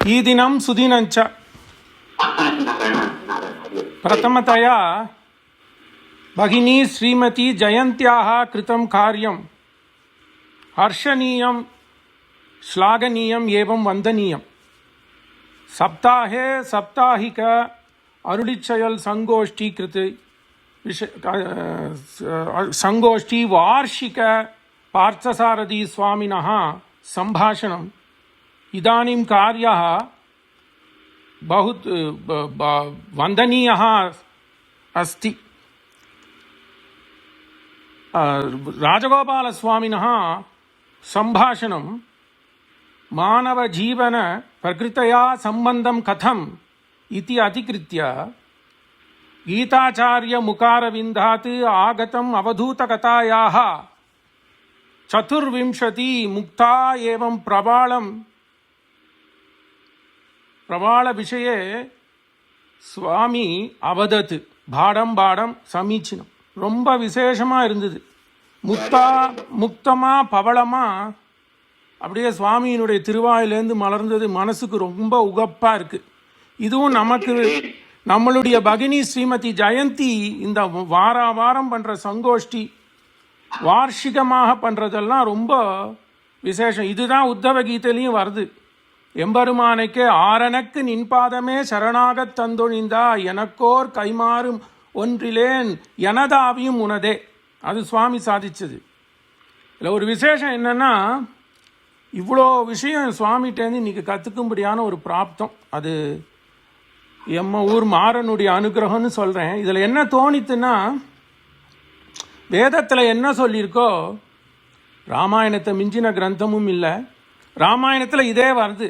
ईदिनं सुदिनञ्च प्रथमतया भगिनी श्रीमती जयन्त्याः कृतं कार्यं हर्षणीयं श्लाघनीयम् एवं वन्दनीयं। सप्ताहे साप्ताहिक अरुळिचयल् संगोष्ठी कृते संगोष्ठी वार्षिक पार्थसारथी स्वामिनः संभाषणम् इदानीं कार्यः बहुत वन्दनीयः अस्ति। राजगोपालस्वामिनः संभाषणं मानवजीवन प्रकृतया सम्बन्धं कथम् इति अधिकृत्य गीताचार्य मुखारविन्दात् आगतम् अवधूतकथायाः 24 मुक्ता एवं प्रबाल विषये स्वामी अवदत् பாடம் பாடம் சமீச்சீனம் ரொம்ப விசேஷமாக இருந்தது. முக்தமா பவளமா அப்படியே சுவாமியினுடைய திருவாயிலேருந்து மலர்ந்தது. மனசுக்கு ரொம்ப உகப்பாக இருக்குது. இதுவும் நமக்கு நம்மளுடைய பகினி ஸ்ரீமதி ஜெயந்தி இந்த வாரம் பண்ணுற சங்கோஷ்டி வார்ஷிகமாக பண்ணுறதெல்லாம் ரொம்ப விசேஷம். இதுதான் உத்தவ கீதையிலையும் வருது. எம்பெருமானைக்கே ஆரணக்கு நின்பாதமே சரணாகத் தந்தொழிந்தா எனக்கோர் கைமாறும் ஒன்றிலேன் எனதாவியும் உனதே. அது சுவாமி சாதிச்சது. இதில் ஒரு விசேஷம் என்னென்னா, இவ்வளோ விஷயம் சுவாமிகிட்டேருந்து இன்றைக்கி கற்றுக்கும்படியான ஒரு பிராப்தம். அது எம்ம ஊர் மாறனுடைய அனுகிரகம்னு சொல்கிறேன். இதில் என்ன தோணித்துன்னா, வேதத்தில் என்ன சொல்லியிருக்கோ ராமாயணத்தை மிஞ்சின கிரந்தமும் இல்லை. ராமாயணத்தில் இதே வருது.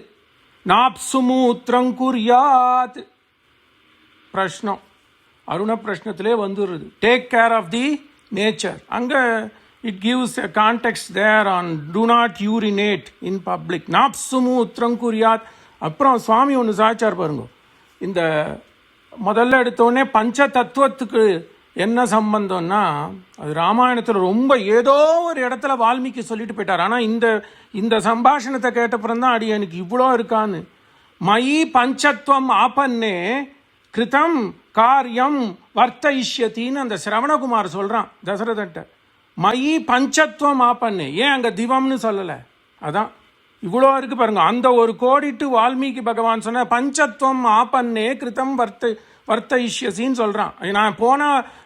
நாப்சுமூத்ரங்குர்யாத் பிரஷ்னம் அருண பிரஷ்னத்திலே வந்துடுறது. Take care of the nature. அங்கே it gives a context there on do not urinate in public. நாப்சுமூத்ரங்குர்யாத். அப்புறம் சுவாமி ஒன்று சாய்ச்சார் பாருங்க. இந்த முதல்ல எடுத்தோடனே பஞ்ச தத்துவத்துக்கு என்ன சம்பந்தம்னா, அது ராமாயணத்தில் ரொம்ப ஏதோ ஒரு இடத்துல வால்மீகி சொல்லிட்டு போயிட்டார். ஆனால் இந்த சம்பாஷணத்தை கேட்டப்புறம் தான் அடி எனக்கு இவ்வளோ இருக்கான்னு. மயி பஞ்சத்வம் ஆபன்னே கிருதம் காரியம் வர்த்தயிஷ்யத்தின்னு அந்த சிரவணகுமார் சொல்கிறான் தசரதன்ட்ட. மயி பஞ்சத்வம் ஆபன்னே. ஏன் அங்கே திவம்னு சொல்லலை? அதான் இவ்வளோ இருக்குது பாருங்க. அந்த ஒரு கோடிட்டு வால்மீகி பகவான் சொன்ன பஞ்சத்வம் ஆபன்னே கிருதம் வர்த்தயிஷ்யசின்னு சொல்கிறான்.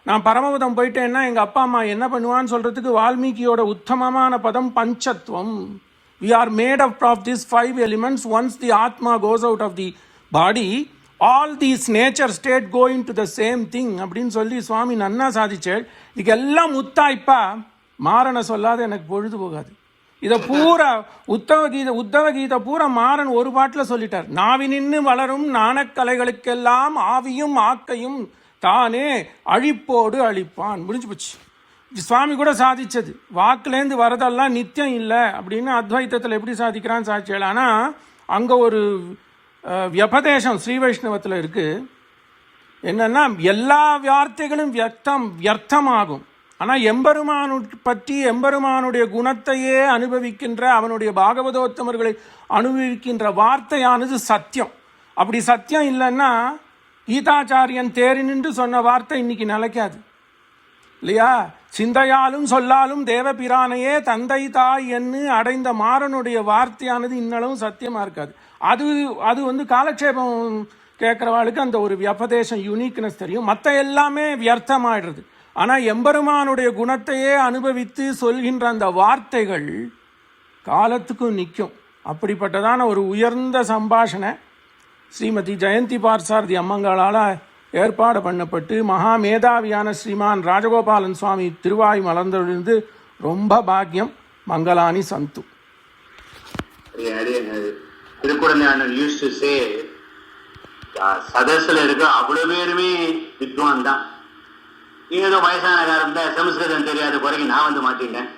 நான் பரமபதம் போயிட்டேன்னா எங்கள் அப்பா அம்மா என்ன பண்ணுவான்னு சொல்கிறதுக்கு வால்மீகியோட உத்தமமான பதம் பஞ்சத்வம். We are made up of these 5 elements. Once the Atma goes out of the body, all these nature state go into the same thing அப்படின்னு சொல்லி சுவாமி நன்னா சாதிச்சாள். இதுக்கு எல்லாம் முத்தாய்ப்பா மாறனை சொல்லாத எனக்கு பொழுது போகாது. இதை பூரா உத்தவ கீதை பூரா மாறன் ஒரு பாட்டில் சொல்லிட்டார். நாவி நின்று வளரும் நாணக்கலைகளுக்கெல்லாம் ஆவியும் ஆக்கையும் தானே அழிப்போடு அழிப்பான். முடிஞ்சு போச்சு. சுவாமி கூட சாதிச்சது. வாக்குலேருந்து வரதெல்லாம் நித்தியம் இல்லை அப்படின்னு அத்வைத்தத்தில் எப்படி சாதிக்கிறான்னு சாட்சியல். ஆனால் அங்கே ஒரு வியபதேசம் ஸ்ரீ வைஷ்ணவத்தில் இருக்குது. என்னென்னா, எல்லா வார்த்தைகளும் வியர்த்தமாகும். ஆனால் எம்பெருமானு பற்றி எம்பெருமானுடைய குணத்தையே அனுபவிக்கின்ற அவனுடைய பாகவதோத்தமர்களை அனுபவிக்கின்ற வார்த்தையானது சத்தியம். அப்படி சத்தியம் இல்லைன்னா கீதாச்சாரியன் தேறி நின்று சொன்ன வார்த்தை இன்னைக்கு நிலைக்காது இல்லையா? சிந்தையாலும் சொல்லாலும் தேவபிரானையே தந்தை தாய் என்று அடைந்த மாறனுடைய வார்த்தையானது இன்னளவும் சத்தியமாக இருக்காது. அது காலக்ஷேபம் கேட்குறவாளுக்கு அந்த ஒரு வியபதேசம் யூனிக்னஸ் தெரியும். மற்ற எல்லாமே வியர்த்தமாயிடுறது. ஆனால் எம்பெருமானுடைய குணத்தையே அனுபவித்து சொல்கின்ற அந்த வார்த்தைகள் காலத்துக்கும் நிற்கும். அப்படிப்பட்டதான ஒரு உயர்ந்த சம்பாஷணை ஸ்ரீமதி ஜெயந்தி பார்சாரதி அம்மங்களால் ஏற்பாடு பண்ணப்பட்டு மகா மேதாவியான ஸ்ரீமான் ராஜகோபாலன் சுவாமி திருவாய் மலர்ந்திருந்து ரொம்ப பாக்கியம். மங்களானி சந்து. சதஸ்ல இருக்க அவ்வளவு பேருமே வித்வான் தான். நீங்க ஏதோ வயசான காரணம் சமஸ்கிருதம் தெரியாத குறைக்கு நான் வந்து மாட்டிட்டேன்.